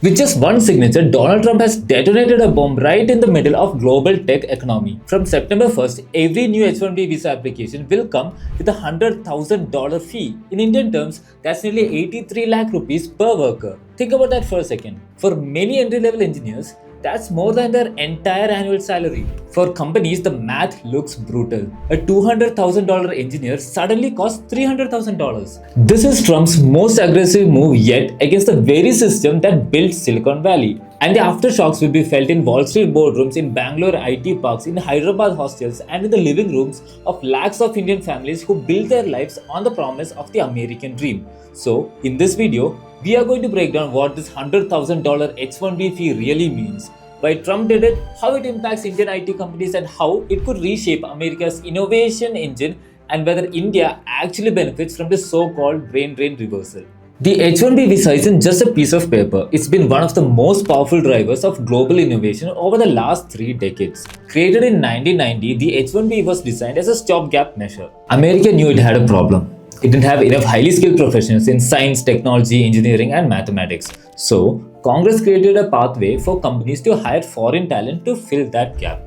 With just one signature, Donald Trump has detonated a bomb right in the middle of global tech economy. From September 1st, every new H-1B visa application will come with a $100,000 fee. In Indian terms, that's nearly 83 lakh rupees per worker. Think about that for a second. For many entry-level engineers, that's more than their entire annual salary. For companies, the math looks brutal. A $200,000 engineer suddenly costs $300,000. This is Trump's most aggressive move yet against the very system that built Silicon Valley. And the aftershocks will be felt in Wall Street boardrooms, in Bangalore IT parks, in Hyderabad hostels, and in the living rooms of lakhs of Indian families who built their lives on the promise of the American dream. So, in this video, we are going to break down what this $100,000 H-1B fee really means, why Trump did it, how it impacts Indian IT companies, and how it could reshape America's innovation engine, and whether India actually benefits from this so-called brain drain reversal. The H-1B visa isn't just a piece of paper, it's been one of the most powerful drivers of global innovation over the last 3 decades. Created in 1990, the H-1B was designed as a stopgap measure. America knew it had a problem. It didn't have enough highly skilled professionals in science, technology, engineering, and mathematics. So, Congress created a pathway for companies to hire foreign talent to fill that gap.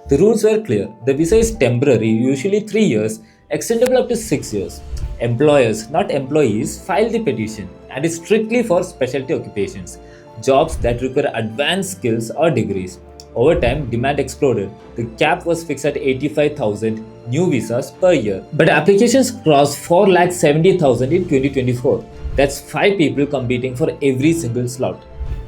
The rules were clear. The visa is temporary, usually 3 years, extendable up to 6 years. Employers, not employees, file the petition, and is strictly for specialty occupations, jobs that require advanced skills or degrees. Over time, demand exploded. The cap was fixed at 85,000 new visas per year. But applications crossed 470,000 in 2024. That's 5 people competing for every single slot.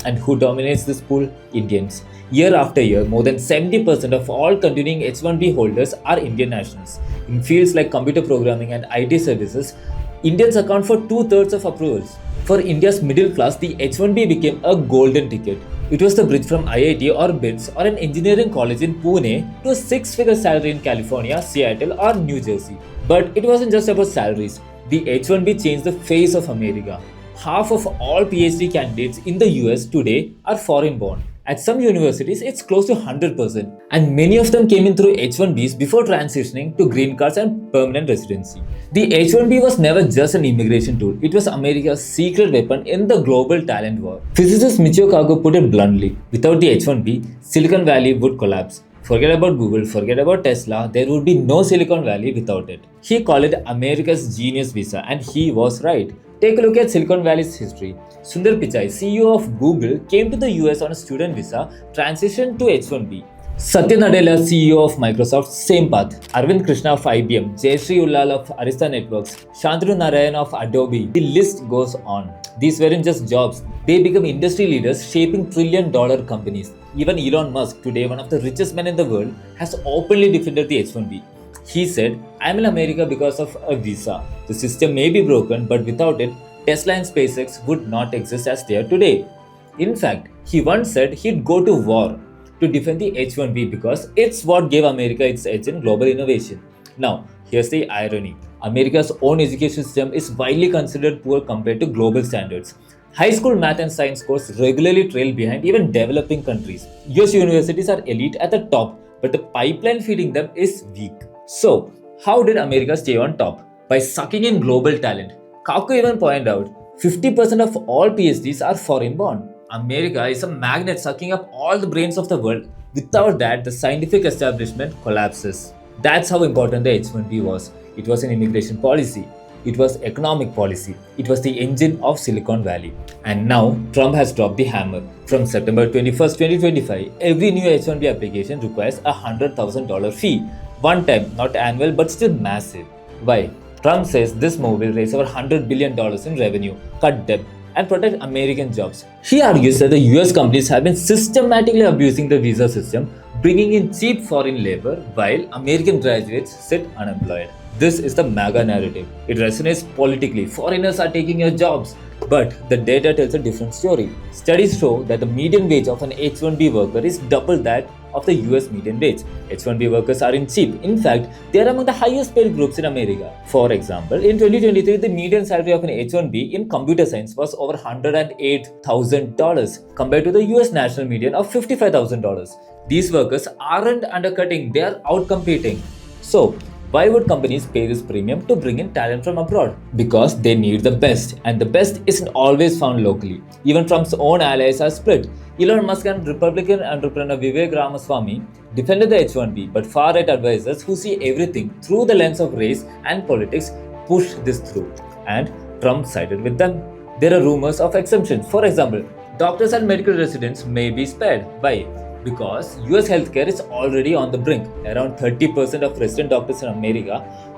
And who dominates this pool? Indians. Year after year, more than 70% of all continuing H-1B holders are Indian nationals. In fields like computer programming and IT services, Indians account for 2/3 of approvals. For India's middle class, the H-1B became a golden ticket. It was the bridge from IIT or BITS or an engineering college in Pune to a 6-figure salary in California, Seattle, or New Jersey. But it wasn't just about salaries. The H-1B changed the face of America. Half of all PhD candidates in the US today are foreign born. At some universities, it's close to 100%, and many of them came in through H-1Bs before transitioning to green cards and permanent residency. The H-1B was never just an immigration tool, it was America's secret weapon in the global talent war. Physicist Michio Kaku put it bluntly, without the H-1B, Silicon Valley would collapse. Forget about Google, forget about Tesla, there would be no Silicon Valley without it. He called it America's genius visa, and he was right. Take a look at Silicon Valley's history. Sundar Pichai, CEO of Google, came to the US on a student visa, transitioned to H-1B. Satya Nadella, CEO of Microsoft, same path. Arvind Krishna of IBM, Jayashree Ullal of Arista Networks, Shantanu Narayan of Adobe. The list goes on. These weren't just jobs, they become industry leaders shaping trillion-dollar companies. Even Elon Musk, today one of the richest men in the world, has openly defended the H-1B. He said, "I'm in America because of a visa. The system may be broken, but without it, Tesla and SpaceX would not exist as they are today." In fact, he once said he'd go to war to defend the H-1B because it's what gave America its edge in global innovation. Now, here's the irony. America's own education system is widely considered poor compared to global standards. High school math and science scores regularly trail behind even developing countries. US universities are elite at the top, but the pipeline feeding them is weak. So, how did America stay on top? By sucking in global talent. Kaku even pointed out, 50% of all PhDs are foreign born. America is a magnet sucking up all the brains of the world. Without that, the scientific establishment collapses. That's how important the H-1B was. It was an immigration policy. It was economic policy. It was the engine of Silicon Valley. And now, Trump has dropped the hammer. From September 21st, 2025, every new H-1B application requires a $100,000 fee. One time, not annual, but still massive. Why? Trump says this move will raise over $100 billion in revenue, cut debt, and protect American jobs. He argues that the US companies have been systematically abusing the visa system, bringing in cheap foreign labor while American graduates sit unemployed. This is the MAGA narrative. It resonates politically. Foreigners are taking your jobs. But the data tells a different story. Studies show that the median wage of an H-1B worker is double that of the US median wage. H-1B workers aren't cheap. In fact, they are among the highest paid groups in America. For example, in 2023, the median salary of an H-1B in computer science was over $108,000 compared to the US national median of $55,000. These workers aren't undercutting, they are outcompeting. So, Why would companies pay this premium to bring in talent from abroad? Because they need the best, and the best isn't always found locally. Even Trump's own allies are split. Elon Musk and Republican entrepreneur Vivek Ramaswamy defended the H-1B, but far-right advisors who see everything through the lens of race and politics pushed this through, and Trump sided with them. There are rumors of exemptions. For example, doctors and medical residents may be spared. Why? Because US healthcare is already on the brink. Around 30% of resident doctors in America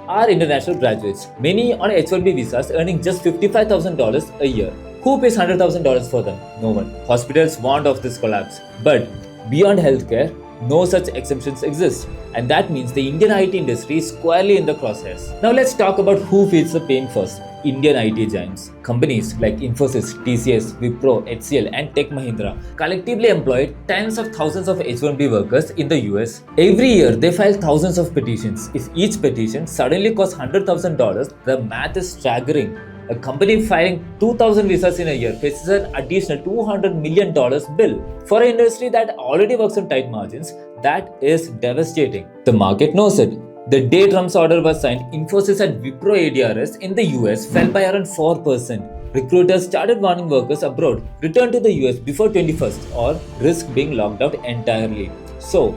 are international graduates, many on H-1B visas earning just $55,000 a year. Who pays $100,000 for them? No one. Hospitals warned of this collapse. But beyond healthcare, no such exemptions exist. And that means the Indian IT industry is squarely in the crosshairs. Now let's talk about who feels the pain first. Indian IT giants. Companies like Infosys, TCS, Wipro, HCL and Tech Mahindra collectively employ tens of thousands of H-1B workers in the US. Every year they file thousands of petitions. If each petition suddenly costs $100,000, the math is staggering. A company filing 2,000 visas in a year faces an additional $200 million bill. For an industry that already works on tight margins, that is devastating. The market knows it. The day Trump's order was signed, Infosys and Wipro ADRs in the US fell by around 4%. Recruiters started warning workers abroad, return to the US before 21st or risk being locked out entirely. So,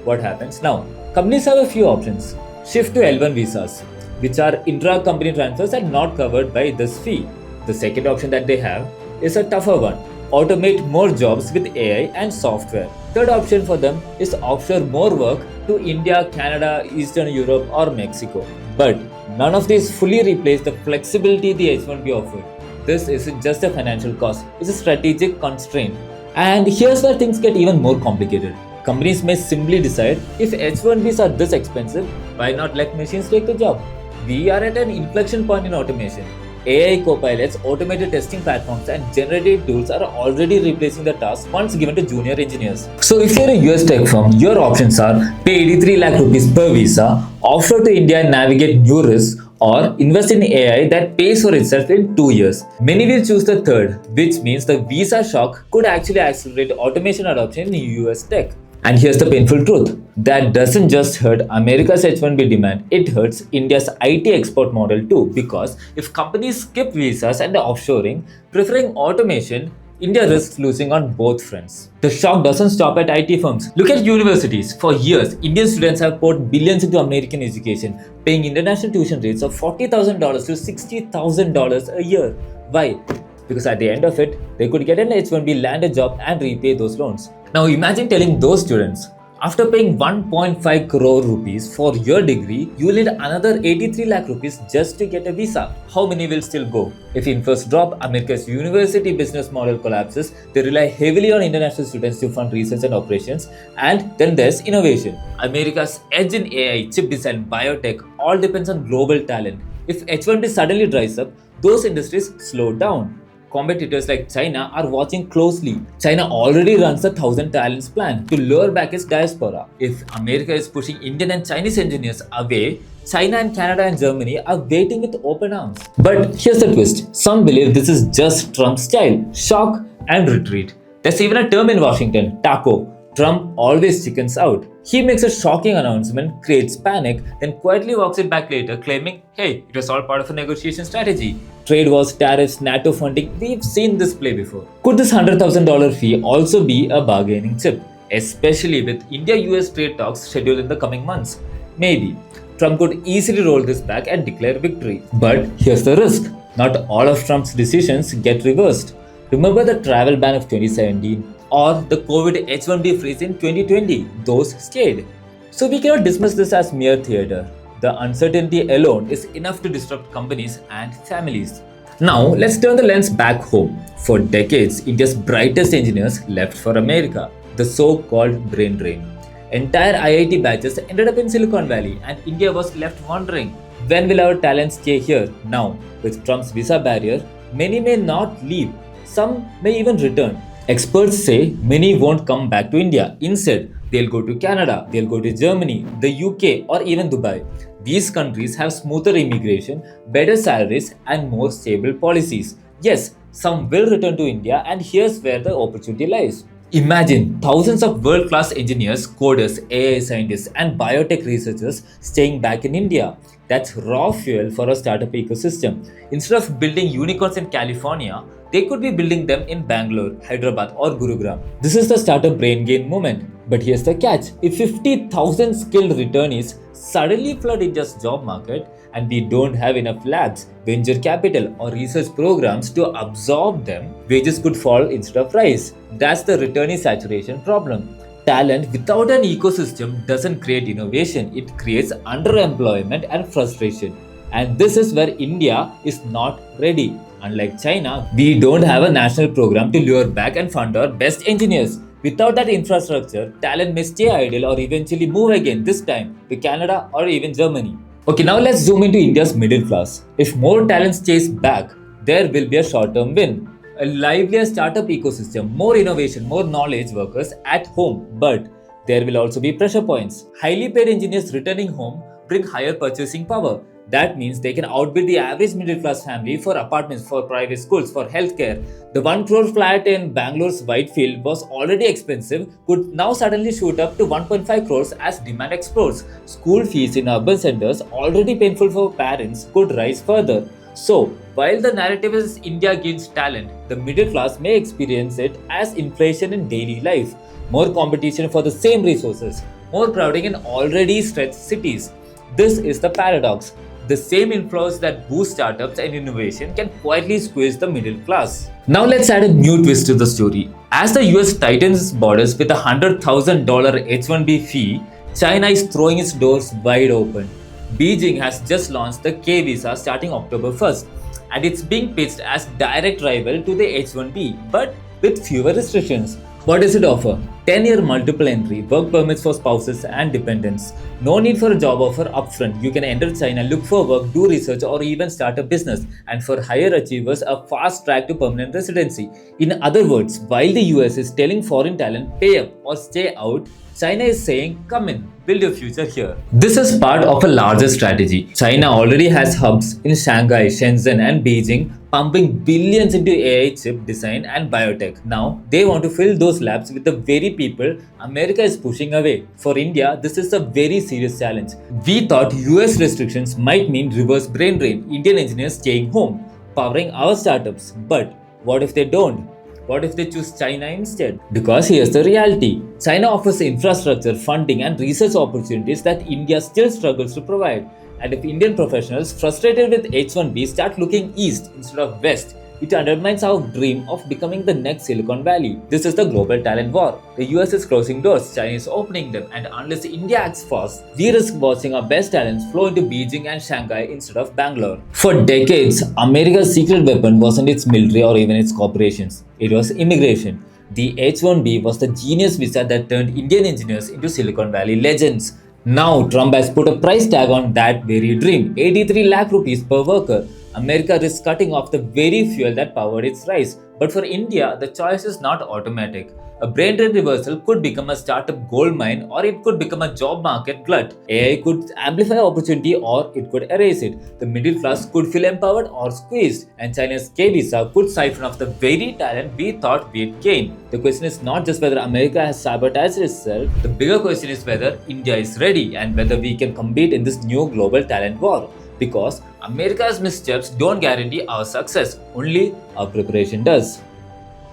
what happens now? Companies have a few options. Shift to L1 visas, which are intra-company transfers and not covered by this fee. The second option that they have is a tougher one. Automate more jobs with AI and software. Third option for them is offshore more work to India, Canada, Eastern Europe or Mexico. But none of these fully replace the flexibility the H-1B offered. This isn't just a financial cost, it's a strategic constraint. And here's where things get even more complicated. Companies may simply decide, if H-1Bs are this expensive, why not let machines take the job? We are at an inflection point in automation. AI copilots, automated testing platforms, and generative tools are already replacing the tasks once given to junior engineers. So if you're a US tech firm, your options are pay 83 lakh rupees per visa, offshore to India and navigate new risks, or invest in AI that pays for itself in 2 years. Many will choose the third, which means the visa shock could actually accelerate automation adoption in US tech. And here's the painful truth. That doesn't just hurt America's H-1B demand, it hurts India's IT export model too. Because if companies skip visas and offshoring, preferring automation, India risks losing on both fronts. The shock doesn't stop at IT firms. Look at universities. For years, Indian students have poured billions into American education, paying international tuition rates of $40,000 to $60,000 a year. Why? Because at the end of it, they could get an H-1B, land a job and repay those loans. Now imagine telling those students, after paying 1.5 crore rupees for your degree, you will need another 83 lakh rupees just to get a visa. How many will still go? If inflows drop, America's university business model collapses, they rely heavily on international students to fund research and operations, and then there's innovation. America's edge in AI, chip design, biotech all depends on global talent. If H-1B suddenly dries up, those industries slow down. Competitors like China are watching closely. China already runs a 1,000 talents plan to lure back its diaspora. If America is pushing Indian and Chinese engineers away, China and Canada and Germany are waiting with open arms. But here's the twist. Some believe this is just Trump's style. Shock and retreat. There's even a term in Washington, taco. Trump always chickens out. He makes a shocking announcement, creates panic, then quietly walks it back later claiming, hey, it was all part of a negotiation strategy. Trade wars, tariffs, NATO funding, we've seen this play before. Could this $100,000 fee also be a bargaining chip? Especially with India-US trade talks scheduled in the coming months? Maybe. Trump could easily roll this back and declare victory. But here's the risk. Not all of Trump's decisions get reversed. Remember the travel ban of 2017? Or the COVID H-1B freeze in 2020, those stayed. So we cannot dismiss this as mere theatre. The uncertainty alone is enough to disrupt companies and families. Now let's turn the lens back home. For decades, India's brightest engineers left for America, the so-called brain drain. Entire IIT batches ended up in Silicon Valley and India was left wondering, when will our talent stay here? Now, with Trump's visa barrier, many may not leave. Some may even return. Experts say many won't come back to India. Instead, they'll go to Canada, they'll go to Germany, the UK, or even Dubai. These countries have smoother immigration, better salaries, and more stable policies. Yes, some will return to India, and here's where the opportunity lies. Imagine thousands of world-class engineers, coders, AI scientists, and biotech researchers staying back in India. That's raw fuel for a startup ecosystem. Instead of building unicorns in California, they could be building them in Bangalore, Hyderabad, or Gurugram. This is the startup brain gain moment. But here's the catch. If 50,000 skilled returnees suddenly flood India's job market and we don't have enough labs, venture capital, or research programs to absorb them, wages could fall instead of rise. That's the returnee saturation problem. Talent without an ecosystem doesn't create innovation, it creates underemployment and frustration. And this is where India is not ready. Unlike China, we don't have a national program to lure back and fund our best engineers. Without that infrastructure, talent may stay idle or eventually move again, this time to Canada or even Germany. Okay, now let's zoom into India's middle class. If more talent stays back, there will be a short term win. A livelier startup ecosystem, more innovation, more knowledge workers at home. But there will also be pressure points. Highly paid engineers returning home bring higher purchasing power. That means they can outbid the average middle class family for apartments, for private schools, for healthcare. The 1 crore flat in Bangalore's Whitefield was already expensive, could now suddenly shoot up to 1.5 crores as demand explodes. School fees in urban centers, already painful for parents, could rise further. So, while the narrative is India gains talent, the middle class may experience it as inflation in daily life, more competition for the same resources, more crowding in already stretched cities. This is the paradox. The same inflows that boost startups and innovation can quietly squeeze the middle class. Now let's add a new twist to the story. As the US tightens its borders with a $100,000 H-1B fee, China is throwing its doors wide open. Beijing has just launched the K visa starting October 1st, and it's being pitched as direct rival to the H-1B, but with fewer restrictions. What does it offer? 10-year multiple entry, work permits for spouses and dependents. No need for a job offer upfront. You can enter China, look for work, do research, or even start a business. And for higher achievers, a fast track to permanent residency. In other words, while the US is telling foreign talent pay up or stay out, China is saying come in, build your future here. This is part of a larger strategy. China already has hubs in Shanghai, Shenzhen, and Beijing, pumping billions into AI chip design and biotech. Now, they want to fill those labs with the very people America is pushing away. For India, this is a very serious challenge. We thought US restrictions might mean reverse brain drain, Indian engineers staying home, powering our startups. But what if they don't? What if they choose China instead? Because here's the reality. China offers infrastructure, funding, and research opportunities that India still struggles to provide. And if Indian professionals frustrated with H-1B start looking east instead of west, it undermines our dream of becoming the next Silicon Valley. This is the global talent war. The US is closing doors, China is opening them, and unless India acts fast, we risk watching our best talents flow into Beijing and Shanghai instead of Bangalore. For decades, America's secret weapon wasn't its military or even its corporations. It was immigration. The H-1B was the genius visa that turned Indian engineers into Silicon Valley legends. Now, Trump has put a price tag on that very dream, 83 lakh rupees per worker. America risks cutting off the very fuel that powered its rise. But for India, the choice is not automatic. A brain drain reversal could become a startup goldmine, or it could become a job market glut. AI could amplify opportunity, or it could erase it. The middle class could feel empowered or squeezed, and China's K visa could siphon off the very talent we thought we'd gain. The question is not just whether America has sabotaged itself, the bigger question is whether India is ready and whether we can compete in this new global talent war. Because America's missteps don't guarantee our success, only our preparation does.